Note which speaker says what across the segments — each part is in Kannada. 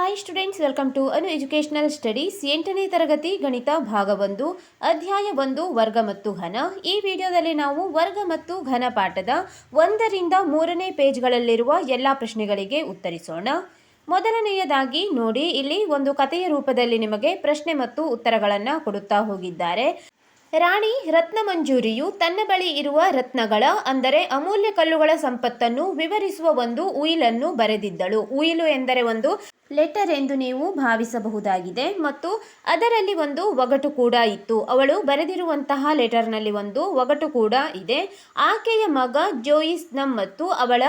Speaker 1: Hi students, welcome to Anu educational studies. 8ನೇ ತರಗತಿ ಗಣಿತ ಭಾಗ 1 ಅಧ್ಯಾಯ 1 ವರ್ಗ ಮತ್ತು ಘನ. ಈ ವಿಡಿಯೋದಲ್ಲಿ ನಾವು ವರ್ಗ ಮತ್ತು ಘನ ಪಾಠದ 1ರಿಂದ 3ನೇ ಪೇಜ್ಗಳಲ್ಲಿರುವ ಎಲ್ಲ ಪ್ರಶ್ನೆಗಳಿಗೆ ಉತ್ತರಿಸೋಣ. ಮೊದಲನೆಯದಾಗಿ ನೋಡಿ, ಇಲ್ಲಿ ಒಂದು ಕಥೆಯ ರೂಪದಲ್ಲಿ ನಿಮಗೆ ಪ್ರಶ್ನೆ ಮತ್ತು ಉತ್ತರಗಳನ್ನು ಕೊಡುತ್ತಾ ಹೋಗಿದ್ದಾರೆ. ರಾಣಿ ರತ್ನಮಂಜೂರಿಯು ತನ್ನ ಬಳಿ ಇರುವ ರತ್ನಗಳ ಅಂದರೆ ಅಮೂಲ್ಯ ಕಲ್ಲುಗಳ ಸಂಪತ್ತನ್ನು ವಿವರಿಸುವ ಒಂದು ಉಯಿಲನ್ನು ಬರೆದಿದ್ದಳು. ಉಯಿಲು ಎಂದರೆ ಒಂದು ಲೆಟರ್ ಎಂದು ನೀವು ಭಾವಿಸಬಹುದಾಗಿದೆ ಮತ್ತು ಅದರಲ್ಲಿ ಒಂದು ಒಗಟು ಕೂಡ ಇತ್ತು. ಅವಳು ಬರೆದಿರುವಂತಹ ಲೆಟರ್ನಲ್ಲಿ ಒಂದು ಒಗಟು ಕೂಡ ಇದೆ. ಆಕೆಯ ಮಗ ಜೋಯಿಸ್ನಮ್ ಮತ್ತು ಅವಳ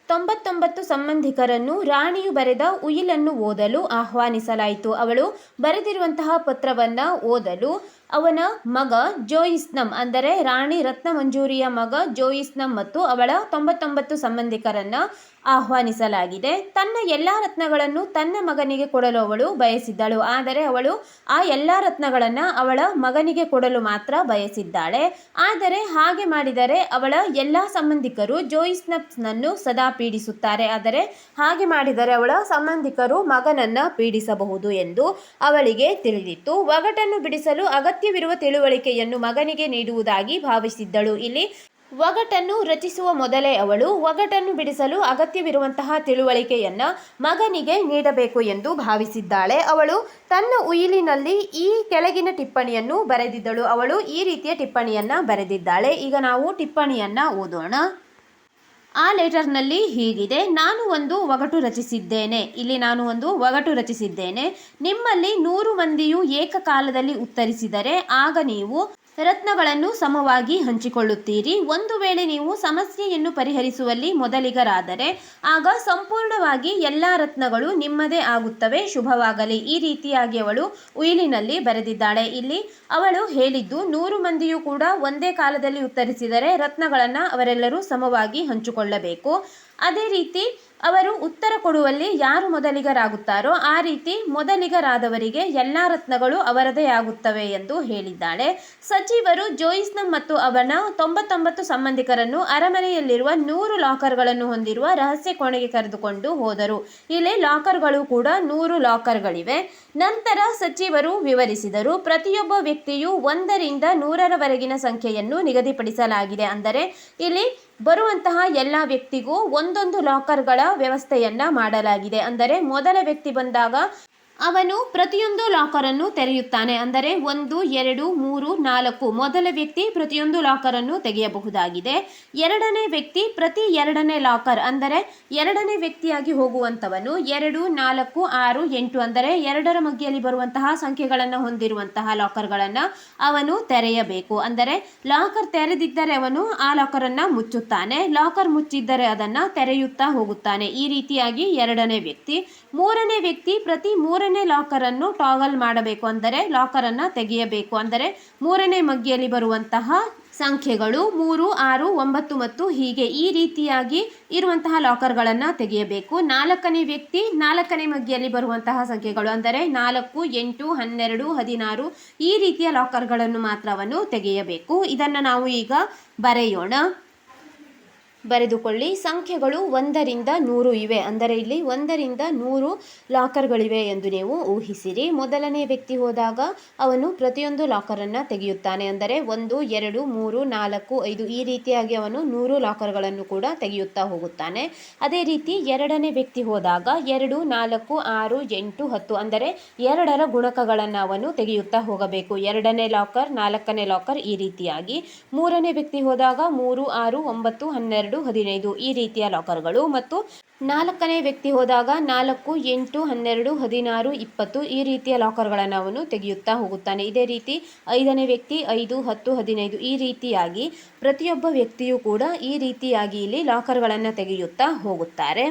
Speaker 1: 99 ಸಂಬಂಧಿಕರನ್ನು ರಾಣಿಯು ಬರೆದ ಉಯಿಲನ್ನು ಓದಲು ಆಹ್ವಾನಿಸಲಾಯಿತು. ಅವಳು ಬರೆದಿರುವಂತಹ ಪತ್ರವನ್ನು ಓದಲು ಅವನ ಮಗ ಜೋಯಿಸ್ನಮ್ ಅಂದರೆ ರಾಣಿ ರತ್ನಮಂಜೂರಿಯ ಮಗ ಜೋಯಿಸ್ನಮ್ ಮತ್ತು ಅವಳ 99 ಸಂಬಂಧಿಕರನ್ನು ಆಹ್ವಾನಿಸಲಾಗಿದೆ. ತನ್ನ ಎಲ್ಲ ರತ್ನಗಳನ್ನು ತನ್ನ ಮಗನಿಗೆ ಕೊಡಲು ಅವಳು ಬಯಸಿದ್ದಳು. ಆದರೆ ಅವಳು ಆ ಎಲ್ಲ ರತ್ನಗಳನ್ನು ಅವಳ ಮಗನಿಗೆ ಕೊಡಲು ಮಾತ್ರ ಬಯಸಿದ್ದಾಳೆ. ಆದರೆ ಹಾಗೆ ಮಾಡಿದರೆ ಅವಳ ಎಲ್ಲ ಸಂಬಂಧಿಕರು ಜೋಯಿಸ್ನಮ್ನನ್ನು ಸದಾ ಪೀಡಿಸುತ್ತಾರೆ. ಆದರೆ ಹಾಗೆ ಮಾಡಿದರೆ ಅವಳ ಸಂಬಂಧಿಕರು ಮಗನನ್ನು ಪೀಡಿಸಬಹುದು ಎಂದು ಅವಳಿಗೆ ತಿಳಿದಿತ್ತು. ಒಗಟನ್ನು ಬಿಡಿಸಲು ಅಗತ್ಯವಿರುವ ತಿಳುವಳಿಕೆಯನ್ನು ಮಗನಿಗೆ ನೀಡುವುದಾಗಿ ಭಾವಿಸಿದ್ದಳು. ಇಲ್ಲಿ ಒಗಟನ್ನು ರಚಿಸುವ ಮೊದಲೇ ಅವಳು ಒಗಟನ್ನು ಬಿಡಿಸಲು ಅಗತ್ಯವಿರುವಂತಹ ತಿಳುವಳಿಕೆಯನ್ನು ಮಗನಿಗೆ ನೀಡಬೇಕು ಎಂದು ಭಾವಿಸಿದ್ದಾಳೆ. ಅವಳು ತನ್ನ ಉಯಿಲಿನಲ್ಲಿ ಈ ಕೆಳಗಿನ ಟಿಪ್ಪಣಿಯನ್ನು ಬರೆದಿದ್ದಳು. ಅವಳು ಈ ರೀತಿಯ ಟಿಪ್ಪಣಿಯನ್ನು ಬರೆದಿದ್ದಾಳೆ. ಈಗ ನಾವು ಟಿಪ್ಪಣಿಯನ್ನು ಓದೋಣ. ಆ ಲೆಟರ್ನಲ್ಲಿ ಹೀಗಿದೆ: ನಾನು ಒಂದು ಒಗಟು ರಚಿಸಿದ್ದೇನೆ. ಇಲ್ಲಿ ನಾನು ಒಂದು ಒಗಟು ರಚಿಸಿದ್ದೇನೆ. ನಿಮ್ಮಲ್ಲಿ 100 ಮಂದಿಯು ಏಕಕಾಲದಲ್ಲಿ ಉತ್ತರಿಸಿದರೆ ಆಗ ನೀವು ರತ್ನಗಳನ್ನು ಸಮವಾಗಿ ಹಂಚಿಕೊಳ್ಳುತ್ತೀರಿ. ಒಂದು ವೇಳೆ ನೀವು ಸಮಸ್ಯೆಯನ್ನು ಪರಿಹರಿಸುವಲ್ಲಿ ಮೊದಲಿಗರಾದರೆ ಆಗ ಸಂಪೂರ್ಣವಾಗಿ ಎಲ್ಲ ರತ್ನಗಳು ನಿಮ್ಮದೇ ಆಗುತ್ತವೆ. ಶುಭವಾಗಲಿ. ಈ ರೀತಿಯಾಗಿ ಅವಳು ಉಯಿಲಿನಲ್ಲಿ ಬರೆದಿದ್ದಾಳೆ. ಇಲ್ಲಿ ಅವಳು ಹೇಳಿದ್ದು 100 ಮಂದಿಯೂ ಕೂಡ ಒಂದೇ ಕಾಲದಲ್ಲಿ ಉತ್ತರಿಸಿದರೆ ರತ್ನಗಳನ್ನು ಅವರೆಲ್ಲರೂ ಸಮವಾಗಿ ಹಂಚಿಕೊಳ್ಳಬೇಕು. ಅದೇ ರೀತಿ ಅವರು ಉತ್ತರ ಕೊಡುವಲ್ಲಿ ಯಾರು ಮೊದಲಿಗರಾಗುತ್ತಾರೋ ಆ ರೀತಿ ಮೊದಲಿಗರಾದವರಿಗೆ ಎಲ್ಲ ರತ್ನಗಳು ಅವರದೇ ಆಗುತ್ತವೆ ಎಂದು ಹೇಳಿದ್ದಾಳೆ. ಸಚಿವರು ಜೋಯಿಸ್ನಮ್ ಮತ್ತು ಅವನ 99 ಸಂಬಂಧಿಕರನ್ನು ಅರಮನೆಯಲ್ಲಿರುವ 100 ಲಾಕರ್ಗಳನ್ನು ಹೊಂದಿರುವ ರಹಸ್ಯ ಕೋಣೆಗೆ ಕರೆದುಕೊಂಡು ಹೋದರು. ಇಲ್ಲಿ ಲಾಕರ್ಗಳು ಕೂಡ 100 ಲಾಕರ್ಗಳಿವೆ. ನಂತರ ಸಚಿವರು ವಿವರಿಸಿದರು. ಪ್ರತಿಯೊಬ್ಬ ವ್ಯಕ್ತಿಯು 1ರಿಂದ 100ರವರೆಗಿನ ಸಂಖ್ಯೆಯನ್ನು ನಿಗದಿಪಡಿಸಲಾಗಿದೆ. ಅಂದರೆ ಇಲ್ಲಿ ಬರುವಂತಹ ಎಲ್ಲ ವ್ಯಕ್ತಿಗೂ ಒಂದೊಂದು ಲಾಕರ್ಗಳ ವ್ಯವಸ್ಥೆಯನ್ನ ಮಾಡಲಾಗಿದೆ. ಅಂದರೆ ಮೊದಲ ವ್ಯಕ್ತಿ ಬಂದಾಗ ಅವನು ಪ್ರತಿಯೊಂದು ಲಾಕರನ್ನು ತೆರೆಯುತ್ತಾನೆ. ಅಂದರೆ 1, 2, 3, 4 ಮೊದಲ ವ್ಯಕ್ತಿ ಪ್ರತಿಯೊಂದು ಲಾಕರನ್ನು ತೆಗೆಯಬಹುದಾಗಿದೆ. ಎರಡನೇ ವ್ಯಕ್ತಿ ಪ್ರತಿ ಎರಡನೇ ಲಾಕರ್ ಅಂದರೆ ಎರಡನೇ ವ್ಯಕ್ತಿಯಾಗಿ ಹೋಗುವಂಥವನು 2, 4, 6, 8 ಅಂದರೆ 2ರ ಮಧ್ಯೆಯಲ್ಲಿ ಬರುವಂತಹ ಸಂಖ್ಯೆಗಳನ್ನು ಹೊಂದಿರುವಂತಹ ಲಾಕರ್ಗಳನ್ನು ಅವನು ತೆರೆಯಬೇಕು. ಅಂದರೆ ಲಾಕರ್ ತೆರೆದಿದ್ದರೆ ಅವನು ಆ ಲಾಕರನ್ನು ಮುಚ್ಚುತ್ತಾನೆ, ಲಾಕರ್ ಮುಚ್ಚಿದ್ದರೆ ಅದನ್ನು ತೆರೆಯುತ್ತಾ ಹೋಗುತ್ತಾನೆ. ಈ ರೀತಿಯಾಗಿ ಎರಡನೇ ವ್ಯಕ್ತಿ. ಮೂರನೇ ವ್ಯಕ್ತಿ ಪ್ರತಿ 3ನೇ ಲಾಕರನ್ನು ಟಾಗಲ್ ಮಾಡಬೇಕು. ಅಂದರೆ ಲಾಕರನ್ನು ತೆಗೆಯಬೇಕು. ಅಂದರೆ 3ನೇ ಮಗ್ಗಿಯಲ್ಲಿ ಬರುವಂತಹ ಸಂಖ್ಯೆಗಳು 3, 6, 9 ಮತ್ತು ಹೀಗೆ ಈ ರೀತಿಯಾಗಿ ಇರುವಂತಹ ಲಾಕರ್ಗಳನ್ನು ತೆಗೆಯಬೇಕು. 4ನೇ ವ್ಯಕ್ತಿ 4ನೇ ಮಗ್ಗಿಯಲ್ಲಿ ಬರುವಂತಹ ಸಂಖ್ಯೆಗಳು ಅಂದರೆ 4, 8, 12, 16 ಈ ರೀತಿಯ ಲಾಕರ್ಗಳನ್ನು ಮಾತ್ರ ಅವನು ತೆಗೆಯಬೇಕು. ಇದನ್ನು ನಾವು ಈಗ ಬರೆಯೋಣ. ಬರೆದುಕೊಳ್ಳಿ. ಸಂಖ್ಯೆಗಳು 1ರಿಂದ 100 ಇವೆ. ಅಂದರೆ ಇಲ್ಲಿ 1ರಿಂದ 100 ಲಾಕರ್ಗಳಿವೆ ಎಂದು ನೀವು ಊಹಿಸಿರಿ. ಮೊದಲನೇ ವ್ಯಕ್ತಿ ಹೋದಾಗ ಅವನು ಪ್ರತಿಯೊಂದು ಲಾಕರನ್ನು ತೆಗೆಯುತ್ತಾನೆ. ಅಂದರೆ 1, 2, 3, 4, 5 ಈ ರೀತಿಯಾಗಿ ಅವನು 100 ಲಾಕರ್ಗಳನ್ನು ಕೂಡ ತೆಗೆಯುತ್ತಾ ಹೋಗುತ್ತಾನೆ. ಅದೇ ರೀತಿ ಎರಡನೇ ವ್ಯಕ್ತಿ ಹೋದಾಗ 2, 4, 6, 8, 10 ಅಂದರೆ 2ರ ಗುಣಕಗಳನ್ನು ಅವನು ತೆಗೆಯುತ್ತಾ ಹೋಗಬೇಕು. 2ನೇ ಲಾಕರ್, 4ನೇ ಲಾಕರ್ ಈ ರೀತಿಯಾಗಿ. ಮೂರನೇ ವ್ಯಕ್ತಿ ಹೋದಾಗ 3, 6, 9, 12, 15 ಈ ರೀತಿಯ ಲಾಕರ್ಗಳು. ಮತ್ತು 4ನೇ ವ್ಯಕ್ತಿ ಹೋದಾಗ 4, 8, 12, 16, 20 ಈ ರೀತಿಯ ಲಾಕರ್ಗಳನ್ನು ಅವನು ತೆಗೆಯುತ್ತಾ ಹೋಗುತ್ತಾನೆ. ಇದೇ ರೀತಿ 5ನೇ ವ್ಯಕ್ತಿ 5, 10, 15 ಈ ರೀತಿಯಾಗಿ ಪ್ರತಿಯೊಬ್ಬ ವ್ಯಕ್ತಿಯೂ ಕೂಡ ಈ ರೀತಿಯಾಗಿ ಇಲ್ಲಿ ಲಾಕರ್ಗಳನ್ನು ತೆಗೆಯುತ್ತಾ ಹೋಗುತ್ತಾರೆ.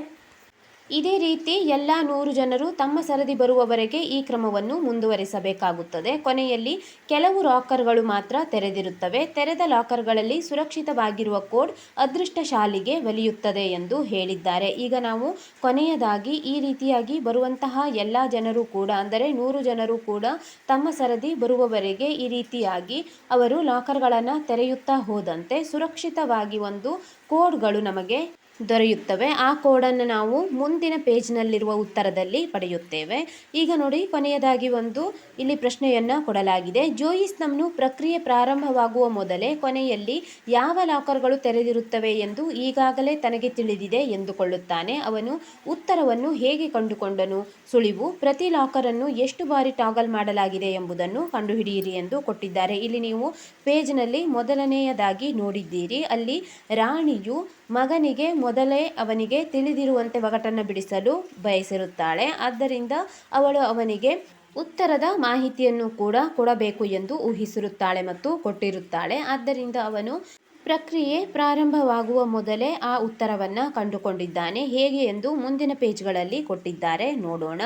Speaker 1: ಇದೇ ರೀತಿ ಎಲ್ಲ 100 ಜನರು ತಮ್ಮ ಸರದಿ ಬರುವವರೆಗೆ ಈ ಕ್ರಮವನ್ನು ಮುಂದುವರಿಸಬೇಕಾಗುತ್ತದೆ. ಕೊನೆಯಲ್ಲಿ ಕೆಲವು ಲಾಕರ್ಗಳು ಮಾತ್ರ ತೆರೆದಿರುತ್ತವೆ. ತೆರೆದ ಲಾಕರ್ಗಳಲ್ಲಿ ಸುರಕ್ಷಿತವಾಗಿರುವ ಕೋಡ್ ಅದೃಷ್ಟಶಾಲಿಗೆ ಒಲಿಯುತ್ತದೆ ಎಂದು ಹೇಳಿದ್ದಾರೆ. ಈಗ ನಾವು ಕೊನೆಯದಾಗಿ ಈ ರೀತಿಯಾಗಿ ಬರುವಂತಹ ಎಲ್ಲ ಜನರು ಕೂಡ ಅಂದರೆ 100 ಜನರು ಕೂಡ ತಮ್ಮ ಸರದಿ ಬರುವವರೆಗೆ ಈ ರೀತಿಯಾಗಿ ಅವರು ಲಾಕರ್ಗಳನ್ನು ತೆರೆಯುತ್ತಾ ಹೋದಂತೆ ಸುರಕ್ಷಿತವಾಗಿ ಒಂದು ಕೋಡ್ಗಳು ನಮಗೆ ದೊರೆಯುತ್ತವೆ. ಆ ಕೋಡನ್ನು ನಾವು ಮುಂದಿನ ಪೇಜ್ನಲ್ಲಿರುವ ಉತ್ತರದಲ್ಲಿ ಪಡೆಯುತ್ತೇವೆ. ಈಗ ನೋಡಿ, ಕೊನೆಯದಾಗಿ ಇಲ್ಲಿ ಪ್ರಶ್ನೆಯನ್ನು ಕೊಡಲಾಗಿದೆ. ಜೋಯಿಸ್ ನಮ್ನು ಪ್ರಕ್ರಿಯೆ ಪ್ರಾರಂಭವಾಗುವ ಮೊದಲೇ ಕೊನೆಯಲ್ಲಿ ಯಾವ ಲಾಕರ್ಗಳು ತೆರೆದಿರುತ್ತವೆ ಎಂದು ಈಗಾಗಲೇ ತನಗೆ ತಿಳಿದಿದೆ ಎಂದುಕೊಳ್ಳುತ್ತಾನೆ. ಅವನು ಉತ್ತರವನ್ನು ಹೇಗೆ ಕಂಡುಕೊಂಡನು? ಸುಳಿವು: ಪ್ರತಿ ಲಾಕರನ್ನು ಎಷ್ಟು ಬಾರಿ ಟಾಗಲ್ ಮಾಡಲಾಗಿದೆ ಎಂಬುದನ್ನು ಕಂಡುಹಿಡಿಯಿರಿ ಎಂದು ಕೊಟ್ಟಿದ್ದಾರೆ. ಇಲ್ಲಿ ನೀವು ಪೇಜ್ನಲ್ಲಿ ಮೊದಲನೆಯದಾಗಿ ನೋಡಿದ್ದೀರಿ. ಅಲ್ಲಿ ರಾಣಿಯು ಮಗನಿಗೆ ಮೊದಲೇ ಅವನಿಗೆ ತಿಳಿದಿರುವಂತೆ ಒಗಟನ್ನು ಬಿಡಿಸಲು ಬಯಸಿರುತ್ತಾಳೆ. ಆದ್ದರಿಂದ ಅವಳು ಅವನಿಗೆ ಉತ್ತರದ ಮಾಹಿತಿಯನ್ನು ಕೂಡ ಕೊಡಬೇಕು ಎಂದು ಊಹಿಸಿರುತ್ತಾಳೆ ಮತ್ತು ಕೊಟ್ಟಿರುತ್ತಾಳೆ. ಆದ್ದರಿಂದ ಅವನು ಪ್ರಕ್ರಿಯೆ ಪ್ರಾರಂಭವಾಗುವ ಮೊದಲೇ ಆ ಉತ್ತರವನ್ನು ಕಂಡುಕೊಂಡಿದ್ದಾನೆ. ಹೇಗೆ ಎಂದು ಮುಂದಿನ ಪೇಜ್ಗಳಲ್ಲಿ ಕೊಟ್ಟಿದ್ದಾರೆ, ನೋಡೋಣ.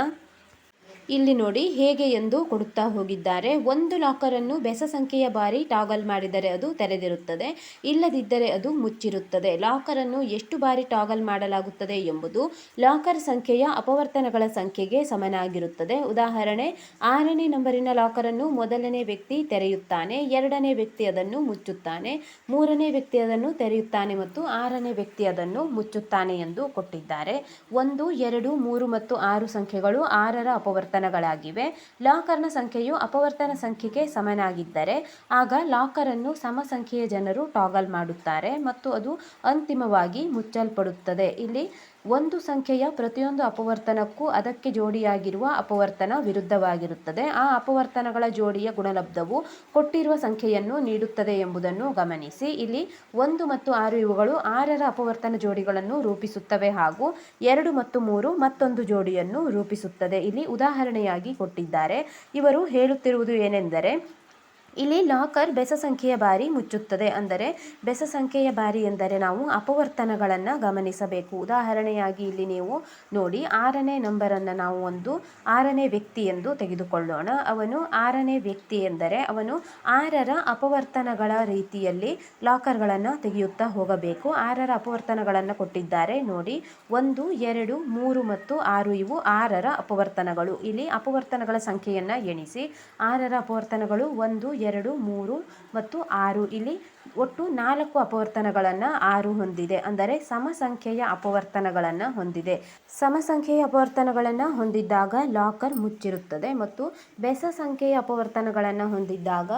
Speaker 1: ಇಲ್ಲಿ ನೋಡಿ ಹೇಗೆ ಎಂದು ಕೊಡುತ್ತಾ ಹೋಗಿದ್ದಾರೆ. ಒಂದು ಲಾಕರನ್ನು ಬೆಸ ಸಂಖ್ಯೆಯ ಬಾರಿ ಟಾಗಲ್ ಮಾಡಿದರೆ ಅದು ತೆರೆದಿರುತ್ತದೆ, ಇಲ್ಲದಿದ್ದರೆ ಅದು ಮುಚ್ಚಿರುತ್ತದೆ. ಲಾಕರನ್ನು ಎಷ್ಟು ಬಾರಿ ಟಾಗಲ್ ಮಾಡಲಾಗುತ್ತದೆ ಎಂಬುದು ಲಾಕರ್ ಸಂಖ್ಯೆಯ ಅಪವರ್ತನಗಳ ಸಂಖ್ಯೆಗೆ ಸಮನಾಗಿರುತ್ತದೆ. ಉದಾಹರಣೆ: 6ನೇ ನಂಬರಿನ ಲಾಕರನ್ನು ಮೊದಲನೇ ವ್ಯಕ್ತಿ ತೆರೆಯುತ್ತಾನೆ, 2ನೇ ವ್ಯಕ್ತಿ ಅದನ್ನು ಮುಚ್ಚುತ್ತಾನೆ, 3ನೇ ವ್ಯಕ್ತಿ ಅದನ್ನು ತೆರೆಯುತ್ತಾನೆ ಮತ್ತು 6ನೇ ವ್ಯಕ್ತಿ ಅದನ್ನು ಮುಚ್ಚುತ್ತಾನೆ ಎಂದು ಕೊಟ್ಟಿದ್ದಾರೆ. 1, 2, 3 ಮತ್ತು 6 ಸಂಖ್ಯೆಗಳು 6ರ ಅಪವರ್ತನಗಳಾಗಿವೆ. ಲಾಕರ್ನ ಸಂಖ್ಯೆಯು ಅಪವರ್ತನ ಸಂಖ್ಯೆಗೆ ಸಮನಾಗಿದ್ದರೆ ಆಗ ಲಾಕರನ್ನು ಸಮ ಸಂಖ್ಯೆಯ ಜನರು ಟಾಗಲ್ ಮಾಡುತ್ತಾರೆ ಮತ್ತು ಅದು ಅಂತಿಮವಾಗಿ ಮುಚ್ಚಲ್ಪಡುತ್ತದೆ. ಇಲ್ಲಿ ಒಂದು ಸಂಖ್ಯೆಯ ಪ್ರತಿಯೊಂದು ಅಪವರ್ತನಕ್ಕೂ ಅದಕ್ಕೆ ಜೋಡಿಯಾಗಿರುವ ಅಪವರ್ತನ ವಿರುದ್ಧವಾಗಿರುತ್ತದೆ. ಆ ಅಪವರ್ತನಗಳ ಜೋಡಿಯ ಗುಣಲಬ್ಧವು ಕೊಟ್ಟಿರುವ ಸಂಖ್ಯೆಯನ್ನು ನೀಡುತ್ತದೆ ಎಂಬುದನ್ನು ಗಮನಿಸಿ. ಇಲ್ಲಿ 1 ಮತ್ತು 6 ಇವುಗಳು 6ರ ಅಪವರ್ತನ ಜೋಡಿಗಳನ್ನು ರೂಪಿಸುತ್ತವೆ ಹಾಗೂ 2 ಮತ್ತು 3 ಮತ್ತೊಂದು ಜೋಡಿಯನ್ನು ರೂಪಿಸುತ್ತದೆ. ಇಲ್ಲಿ ಉದಾಹರಣೆಯಾಗಿ ಕೊಟ್ಟಿದ್ದಾರೆ. ಇವರು ಹೇಳುತ್ತಿರುವುದು ಏನೆಂದರೆ, ಇಲ್ಲಿ ಲಾಕರ್ ಬೆಸ ಸಂಖ್ಯೆಯ ಬಾರಿ ಮುಚ್ಚುತ್ತದೆ. ಅಂದರೆ ಬೆಸ ಸಂಖ್ಯೆಯ ಬಾರಿ ಎಂದರೆ ನಾವು ಅಪವರ್ತನಗಳನ್ನು ಗಮನಿಸಬೇಕು. ಉದಾಹರಣೆಯಾಗಿ ಇಲ್ಲಿ ನೀವು ನೋಡಿ, 6ನೇ ನಂಬರನ್ನು ನಾವು 6ನೇ ವ್ಯಕ್ತಿ ಎಂದು ತೆಗೆದುಕೊಳ್ಳೋಣ. ಅವನು 6ನೇ ವ್ಯಕ್ತಿ ಎಂದರೆ ಅವನು 6ರ ಅಪವರ್ತನಗಳ ರೀತಿಯಲ್ಲಿ ಲಾಕರ್ಗಳನ್ನು ತೆಗೆಯುತ್ತಾ ಹೋಗಬೇಕು. 6ರ ಅಪವರ್ತನಗಳನ್ನು ಕೊಟ್ಟಿದ್ದಾರೆ ನೋಡಿ, 1, 2, 3 ಮತ್ತು 6 ಇವು 6ರ ಅಪವರ್ತನಗಳು. ಇಲ್ಲಿ ಅಪವರ್ತನಗಳ ಸಂಖ್ಯೆಯನ್ನು ಎಣಿಸಿ. 6ರ ಅಪವರ್ತನಗಳು 1, 2, 3 ಮತ್ತು 6. ಇಲ್ಲಿ ಒಟ್ಟು 4 ಅಪವರ್ತನಗಳನ್ನು 6 ಹೊಂದಿದೆ. ಅಂದರೆ ಸಮ ಸಂಖ್ಯೆಯ ಅಪವರ್ತನಗಳನ್ನು ಹೊಂದಿದೆ. ಸಮ ಸಂಖ್ಯೆಯ ಅಪವರ್ತನಗಳನ್ನು ಹೊಂದಿದ್ದಾಗ ಲಾಕರ್ ಮುಚ್ಚಿರುತ್ತದೆ ಮತ್ತು ಬೆಸ ಸಂಖ್ಯೆಯ ಅಪವರ್ತನಗಳನ್ನು ಹೊಂದಿದ್ದಾಗ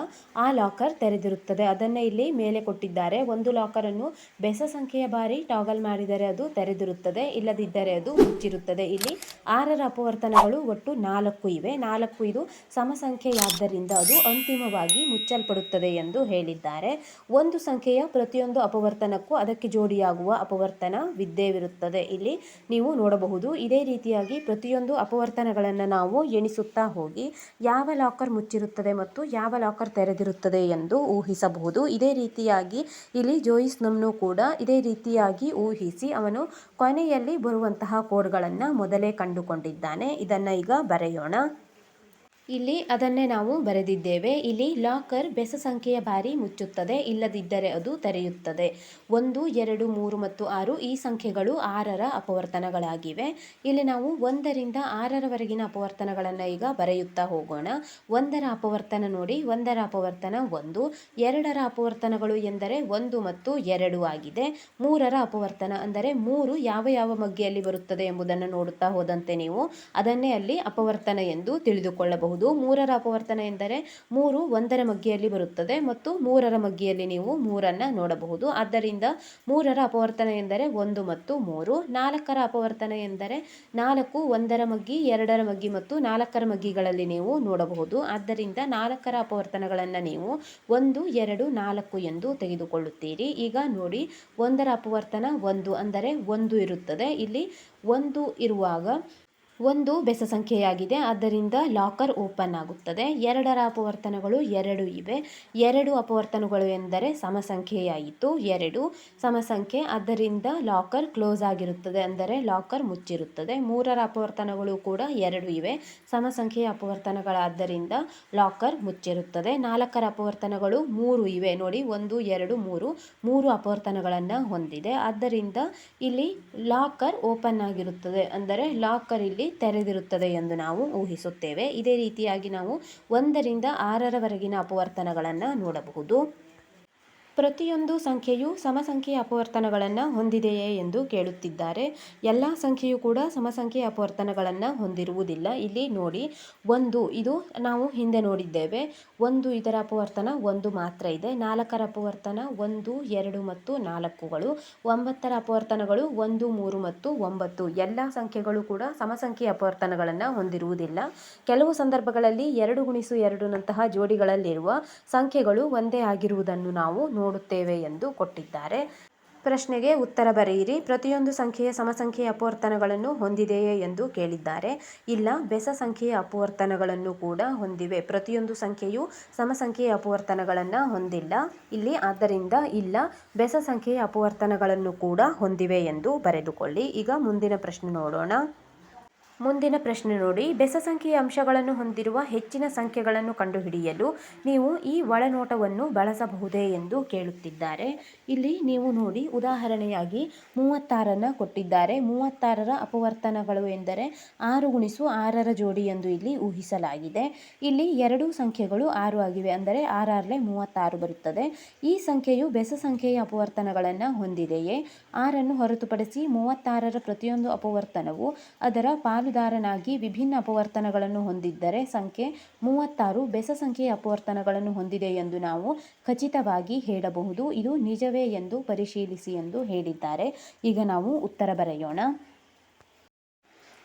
Speaker 1: ಆ ಲಾಕರ್ ತೆರೆದಿರುತ್ತದೆ. ಅದನ್ನು ಇಲ್ಲಿ ಮೇಲೆ ಕೊಟ್ಟಿದ್ದಾರೆ. ಒಂದು ಲಾಕರನ್ನು ಬೆಸ ಸಂಖ್ಯೆಯ ಬಾರಿ ಟಾಗಲ್ ಮಾಡಿದರೆ ಅದು ತೆರೆದಿರುತ್ತದೆ, ಇಲ್ಲದಿದ್ದರೆ ಅದು ಮುಚ್ಚಿರುತ್ತದೆ. ಇಲ್ಲಿ 6ರ ಅಪವರ್ತನಗಳು ಒಟ್ಟು 4 ಇವೆ. 4 ಇದು ಸಮ ಸಂಖ್ಯೆಯಾದ್ದರಿಂದ ಅದು ಅಂತಿಮವಾಗಿ ಮುಚ್ಚಲ್ಪಡುತ್ತದೆ ಎಂದು ಹೇಳಿದ್ದಾರೆ. ಒಂದು ಸಂಖ್ಯೆಯ ಪ್ರತಿಯೊಂದು ಅಪವರ್ತನಕ್ಕೂ ಅದಕ್ಕೆ ಜೋಡಿಯಾಗುವ ಅಪವರ್ತನ ವಿದ್ಯವಿರುತ್ತದೆ. ಇಲ್ಲಿ ನೀವು ನೋಡಬಹುದು. ಇದೇ ರೀತಿಯಾಗಿ ಪ್ರತಿಯೊಂದು ಅಪವರ್ತನಗಳನ್ನು ನಾವು ಎಣಿಸುತ್ತಾ ಹೋಗಿ ಯಾವ ಲಾಕರ್ ಮುಚ್ಚಿರುತ್ತದೆ ಮತ್ತು ಯಾವ ಲಾಕರ್ ತೆರೆದಿರುತ್ತದೆ ಎಂದು ಊಹಿಸಬಹುದು. ಇದೇ ರೀತಿಯಾಗಿ ಇಲ್ಲಿ ಜೋಯಿಸ್ ನಮ್ನು ಕೂಡ ಇದೇ ರೀತಿಯಾಗಿ ಊಹಿಸಿ ಅವನು ಕೊನೆಯಲ್ಲಿ ಬರುವಂತಹ ಕೋಡ್ಗಳನ್ನು ಮೊದಲೇ ಕಂಡುಕೊಂಡಿದ್ದಾನೆ. ಇದನ್ನು ಈಗ ಬರೆಯೋಣ. ಇಲ್ಲಿ ಅದನ್ನೇ ನಾವು ಬರೆದಿದ್ದೇವೆ. ಇಲ್ಲಿ ಲಾಕರ್ ಬೆಸ ಸಂಖ್ಯೆಯ ಬಾರಿ ಮುಚ್ಚುತ್ತದೆ, ಇಲ್ಲದಿದ್ದರೆ ಅದು ತೆರೆಯುತ್ತದೆ. 1, 2, 3 ಮತ್ತು 6 ಈ ಸಂಖ್ಯೆಗಳು 6ರ ಅಪವರ್ತನಗಳಾಗಿವೆ. ಇಲ್ಲಿ ನಾವು 1ರಿಂದ 6ರವರೆಗಿನ ಅಪವರ್ತನಗಳನ್ನು ಈಗ ಬರೆಯುತ್ತಾ ಹೋಗೋಣ. 1ರ ಅಪವರ್ತನ ನೋಡಿ, 1ರ ಅಪವರ್ತನ 1. 2ರ ಅಪವರ್ತನಗಳು ಎಂದರೆ 1 ಮತ್ತು 2 ಆಗಿದೆ. 3ರ ಅಪವರ್ತನ ಅಂದರೆ 3 ಯಾವ ಯಾವ ಮಗ್ಗಿಯಲ್ಲಿ ಬರುತ್ತದೆ ಎಂಬುದನ್ನು ನೋಡುತ್ತಾ ಹೋದಂತೆ ನೀವು ಅದನ್ನೇ ಅಲ್ಲಿ ಅಪವರ್ತನ ಎಂದು ತಿಳಿದುಕೊಳ್ಳಬಹುದು. 3ರ ಅಪವರ್ತನ ಎಂದರೆ 3 1ರ ಮಗ್ಗಿಯಲ್ಲಿ ಬರುತ್ತದೆ ಮತ್ತು 3ರ ಮಗ್ಗಿಯಲ್ಲಿ ನೀವು 3ಅನ್ನು ನೋಡಬಹುದು. ಆದ್ದರಿಂದ 3ರ ಅಪವರ್ತನ ಎಂದರೆ 1 ಮತ್ತು 3. 4ರ ಅಪವರ್ತನ ಎಂದರೆ 4 1ರ ಮಗ್ಗಿ, 2ರ ಮಗ್ಗಿ ಮತ್ತು 4ರ ಮಗ್ಗಿಗಳಲ್ಲಿ ನೀವು ನೋಡಬಹುದು. ಆದ್ದರಿಂದ 4ರ ಅಪವರ್ತನಗಳನ್ನು ನೀವು 1, 2, 4 ಎಂದು ತೆಗೆದುಕೊಳ್ಳುತ್ತೀರಿ. ಈಗ ನೋಡಿ, 1ರ ಅಪವರ್ತನ 1 ಅಂದರೆ 1 ಇರುತ್ತದೆ. ಇಲ್ಲಿ 1 ಇರುವಾಗ 1 ಬೆಸ ಸಂಖ್ಯೆಯಾಗಿದೆ, ಆದ್ದರಿಂದ ಲಾಕರ್ ಓಪನ್ ಆಗುತ್ತದೆ. 2ರ ಅಪವರ್ತನಗಳು 2 ಇವೆ. 2 ಅಪವರ್ತನಗಳು ಎಂದರೆ ಸಮ ಸಂಖ್ಯೆಯಾಯಿತು. 2 ಸಮ ಸಂಖ್ಯೆ, ಆದ್ದರಿಂದ ಲಾಕರ್ ಕ್ಲೋಸ್ ಆಗಿರುತ್ತದೆ, ಅಂದರೆ ಲಾಕರ್ ಮುಚ್ಚಿರುತ್ತದೆ. 3ರ ಅಪವರ್ತನಗಳು ಕೂಡ 2 ಇವೆ. ಸಮ ಸಂಖ್ಯೆಯ ಅಪವರ್ತನಗಳಾದ್ದರಿಂದ ಲಾಕರ್ ಮುಚ್ಚಿರುತ್ತದೆ. 4ರ ಅಪವರ್ತನಗಳು 3 ಇವೆ ನೋಡಿ, 1, 2, 3 3 ಅಪವರ್ತನಗಳನ್ನು ಹೊಂದಿದೆ. ಆದ್ದರಿಂದ ಇಲ್ಲಿ ಲಾಕರ್ ಓಪನ್ ಆಗಿರುತ್ತದೆ, ಅಂದರೆ ಲಾಕರ್ ಇಲ್ಲಿ ತೆರೆದಿರುತ್ತದೆ ಎಂದು ನಾವು ಊಹಿಸುತ್ತೇವೆ. ಇದೇ ರೀತಿಯಾಗಿ ನಾವು 1ರಿಂದ 6ರವರೆಗಿನ ಅಪವರ್ತನಗಳನ್ನು ನೋಡಬಹುದು. ಪ್ರತಿಯೊಂದು ಸಂಖ್ಯೆಯು ಸಮಸಂಖ್ಯೆಯ ಅಪವರ್ತನಗಳನ್ನು ಹೊಂದಿದೆಯೇ ಎಂದು ಕೇಳುತ್ತಿದ್ದಾರೆ. ಎಲ್ಲ ಸಂಖ್ಯೆಯು ಕೂಡ ಸಮಸಂಖ್ಯೆಯ ಅಪವರ್ತನಗಳನ್ನು ಹೊಂದಿರುವುದಿಲ್ಲ. ಇಲ್ಲಿ ನೋಡಿ, ಒಂದು ಇದು ನಾವು ಹಿಂದೆ ನೋಡಿದ್ದೇವೆ. ಒಂದು ಇದರ ಅಪವರ್ತನ ಒಂದು ಮಾತ್ರ ಇದೆ. 4ರ ಅಪವರ್ತನ 1, 2 ಮತ್ತು 4ಗಳು. 9ರ ಅಪವರ್ತನಗಳು 1, 3 ಮತ್ತು 9. ಎಲ್ಲ ಸಂಖ್ಯೆಗಳು ಕೂಡ ಸಮಸಂಖ್ಯೆಯ ಅಪವರ್ತನಗಳನ್ನು ಹೊಂದಿರುವುದಿಲ್ಲ. ಕೆಲವು ಸಂದರ್ಭಗಳಲ್ಲಿ 2x2 ನಂತಹ ಜೋಡಿಗಳಲ್ಲಿರುವ ಸಂಖ್ಯೆಗಳು ಒಂದೇ ಆಗಿರುವುದನ್ನು ನಾವು ನೋಡುತ್ತೇವೆ ಎಂದು ಕೊಟ್ಟಿದ್ದಾರೆ. ಪ್ರಶ್ನೆಗೆ ಉತ್ತರ ಬರೆಯಿರಿ. ಪ್ರತಿಯೊಂದು ಸಂಖ್ಯೆಯ ಸಮಸಂಖ್ಯೆಯ ಅಪವರ್ತನಗಳನ್ನು ಹೊಂದಿದೆಯೇ ಎಂದು ಕೇಳಿದ್ದಾರೆ. ಇಲ್ಲ, ಬೆಸ ಸಂಖ್ಯೆಯ ಅಪವರ್ತನಗಳನ್ನು ಕೂಡ ಹೊಂದಿವೆ. ಪ್ರತಿಯೊಂದು ಸಂಖ್ಯೆಯು ಸಮಸಂಖ್ಯೆಯ ಅಪವರ್ತನಗಳನ್ನು ಹೊಂದಿಲ್ಲ ಇಲ್ಲಿ. ಆದ್ದರಿಂದ ಇಲ್ಲ, ಬೆಸ ಸಂಖ್ಯೆಯ ಅಪವರ್ತನಗಳನ್ನು ಕೂಡ ಹೊಂದಿವೆ ಎಂದು ಬರೆದುಕೊಳ್ಳಿ. ಈಗ ಮುಂದಿನ ಪ್ರಶ್ನೆ ನೋಡೋಣ. ಮುಂದಿನ ಪ್ರಶ್ನೆ ನೋಡಿ, ಬೆಸ ಸಂಖ್ಯೆಯ ಅಂಶಗಳನ್ನು ಹೊಂದಿರುವ ಹೆಚ್ಚಿನ ಸಂಖ್ಯೆಗಳನ್ನು ಕಂಡುಹಿಡಿಯಲು ನೀವು ಈ ಒಳನೋಟವನ್ನು ಬಳಸಬಹುದೇ ಎಂದು ಕೇಳುತ್ತಿದ್ದಾರೆ. ಇಲ್ಲಿ ನೀವು ನೋಡಿ, ಉದಾಹರಣೆಯಾಗಿ 36 ಕೊಟ್ಟಿದ್ದಾರೆ. 36ರ ಅಪವರ್ತನಗಳು ಎಂದರೆ 6x6ರ ಜೋಡಿ ಎಂದು ಇಲ್ಲಿ ಊಹಿಸಲಾಗಿದೆ. ಇಲ್ಲಿ ಎರಡು ಸಂಖ್ಯೆಗಳು 6 ಆಗಿವೆ, ಅಂದರೆ 6 36 ಬರುತ್ತದೆ. ಈ ಸಂಖ್ಯೆಯು ಬೆಸ ಸಂಖ್ಯೆಯ ಅಪವರ್ತನಗಳನ್ನು ಹೊಂದಿದೆಯೇ? 6ನ್ನು ಹೊರತುಪಡಿಸಿ 36ರ ಪ್ರತಿಯೊಂದು ಅಪವರ್ತನವು ಅದರ ಪಾಲುದಾರನಾಗಿ ವಿಭಿನ್ನ ಅಪವರ್ತನಗಳನ್ನು ಹೊಂದಿದ್ದರೆ ಸಂಖ್ಯೆ 36 ಬೆಸ ಸಂಖ್ಯೆಯ ಅಪವರ್ತನಗಳನ್ನು ಹೊಂದಿದೆ ಎಂದು ನಾವು ಖಚಿತವಾಗಿ ಹೇಳಬಹುದು. ಇದು ನಿಜವೇ ಎಂದು ಪರಿಶೀಲಿಸಿ ಎಂದು ಹೇಳಿದ್ದಾರೆ. ಈಗ ನಾವು ಉತ್ತರ ಬರೆಯೋಣ.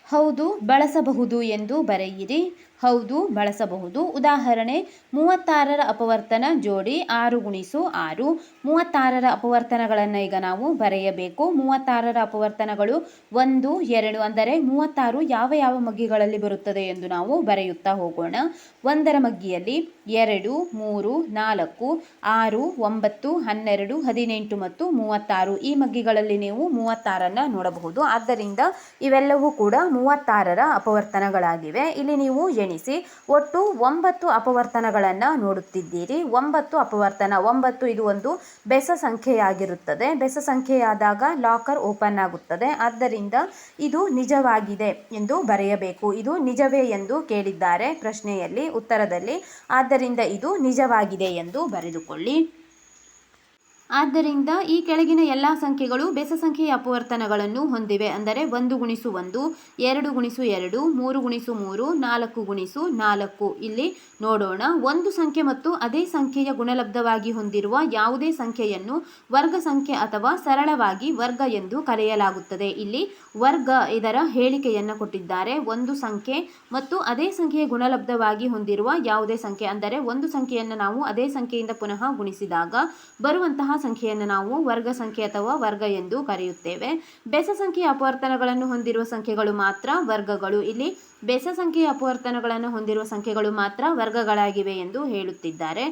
Speaker 1: ಹೌದು, ಬಳಸಬಹುದು ಎಂದು ಬರೆಯಿರಿ. ಹೌದು, ಬಳಸಬಹುದು. ಉದಾಹರಣೆ, 36ರ ಅಪವರ್ತನ ಜೋಡಿ 6x6. 36ರ ಅಪವರ್ತನಗಳನ್ನು ಈಗ ನಾವು ಬರೆಯಬೇಕು. 36ರ ಅಪವರ್ತನಗಳು 1, 2, ಅಂದರೆ 36 ಯಾವ ಯಾವ ಮಗ್ಗಿಗಳಲ್ಲಿ ಬರುತ್ತದೆ ಎಂದು ನಾವು ಬರೆಯುತ್ತಾ ಹೋಗೋಣ. 1ರ ಮಗ್ಗಿಯಲ್ಲಿ 2, 3, 4, 6, 9, 12, 18 ಮತ್ತು 36. ಈ ಮಗ್ಗಿಗಳಲ್ಲಿ ನೀವು 36ನ್ನು ನೋಡಬಹುದು. ಆದ್ದರಿಂದ ಇವೆಲ್ಲವೂ ಕೂಡ 36ರ ಅಪವರ್ತನಗಳಾಗಿವೆ. ಇಲ್ಲಿ ನೀವು ಎಣಿಸಿ, ಒಟ್ಟು 9 ಅಪವರ್ತನಗಳನ್ನು ನೋಡುತ್ತಿದ್ದೀರಿ. 9 ಅಪವರ್ತನ. 9 ಇದು ಒಂದು ಬೆಸ ಸಂಖ್ಯೆಯಾಗಿರುತ್ತದೆ. ಬೆಸ ಸಂಖ್ಯೆಯಾದಾಗ ಲಾಕರ್ ಓಪನ್ ಆಗುತ್ತದೆ. ಆದ್ದರಿಂದ ಇದು ನಿಜವಾಗಿದೆ ಎಂದು ಬರೆಯಬೇಕು. ಇದು ನಿಜವೇ ಎಂದು ಕೇಳಿದ್ದಾರೆ ಪ್ರಶ್ನೆಯಲ್ಲಿ, ಉತ್ತರದಲ್ಲಿ. ಆದ್ದರಿಂದ ಇದು ನಿಜವಾಗಿದೆ ಎಂದು ಬರೆದುಕೊಳ್ಳಿ. ಆದ್ದರಿಂದ ಈ ಕೆಳಗಿನ ಎಲ್ಲ ಸಂಖ್ಯೆಗಳು ಬೆಸ ಸಂಖ್ಯೆಯ ಅಪವರ್ತನಗಳನ್ನು ಹೊಂದಿವೆ. ಅಂದರೆ 1x1, 2x2, 3x3, 4x4. ಇಲ್ಲಿ ನೋಡೋಣ. ಒಂದು ಸಂಖ್ಯೆ ಮತ್ತು ಅದೇ ಸಂಖ್ಯೆಯ ಗುಣಲಬ್ಧವಾಗಿ ಹೊಂದಿರುವ ಯಾವುದೇ ಸಂಖ್ಯೆಯನ್ನು ವರ್ಗ ಸಂಖ್ಯೆ ಅಥವಾ ಸರಳವಾಗಿ ವರ್ಗ ಎಂದು ಕರೆಯಲಾಗುತ್ತದೆ. ಇಲ್ಲಿ ವರ್ಗ ಇದರ ಹೇಳಿಕೆಯನ್ನು ಕೊಟ್ಟಿದ್ದಾರೆ. ಒಂದು ಸಂಖ್ಯೆ ಮತ್ತು ಅದೇ ಸಂಖ್ಯೆಯ ಗುಣಲಬ್ಧವಾಗಿ ಹೊಂದಿರುವ ಯಾವುದೇ ಸಂಖ್ಯೆ, ಅಂದರೆ ಒಂದು ಸಂಖ್ಯೆಯನ್ನು ನಾವು ಅದೇ ಸಂಖ್ಯೆಯಿಂದ ಪುನಃ ಗುಣಿಸಿದಾಗ ಬರುವಂತಹ ಸಂಖ್ಯೆಯನ್ನು ನಾವು ವರ್ಗ ಸಂಖ್ಯೆ ಅಥವಾ ವರ್ಗ ಎಂದು ಕರೆಯುತ್ತೇವೆ. ಬೆಸ ಸಂಖ್ಯೆಯ ಅಪವರ್ತನಗಳನ್ನು ಹೊಂದಿರುವ ಸಂಖ್ಯೆಗಳು ಮಾತ್ರ ವರ್ಗಗಳು. ಇಲ್ಲಿ ಬೆಸ ಸಂಖ್ಯೆಯ ಅಪವರ್ತನಗಳನ್ನು ಹೊಂದಿರುವ ಸಂಖ್ಯೆಗಳು ಮಾತ್ರ ವರ್ಗಗಳಾಗಿವೆ ಎಂದು ಹೇಳುತ್ತಿದ್ದಾರೆ.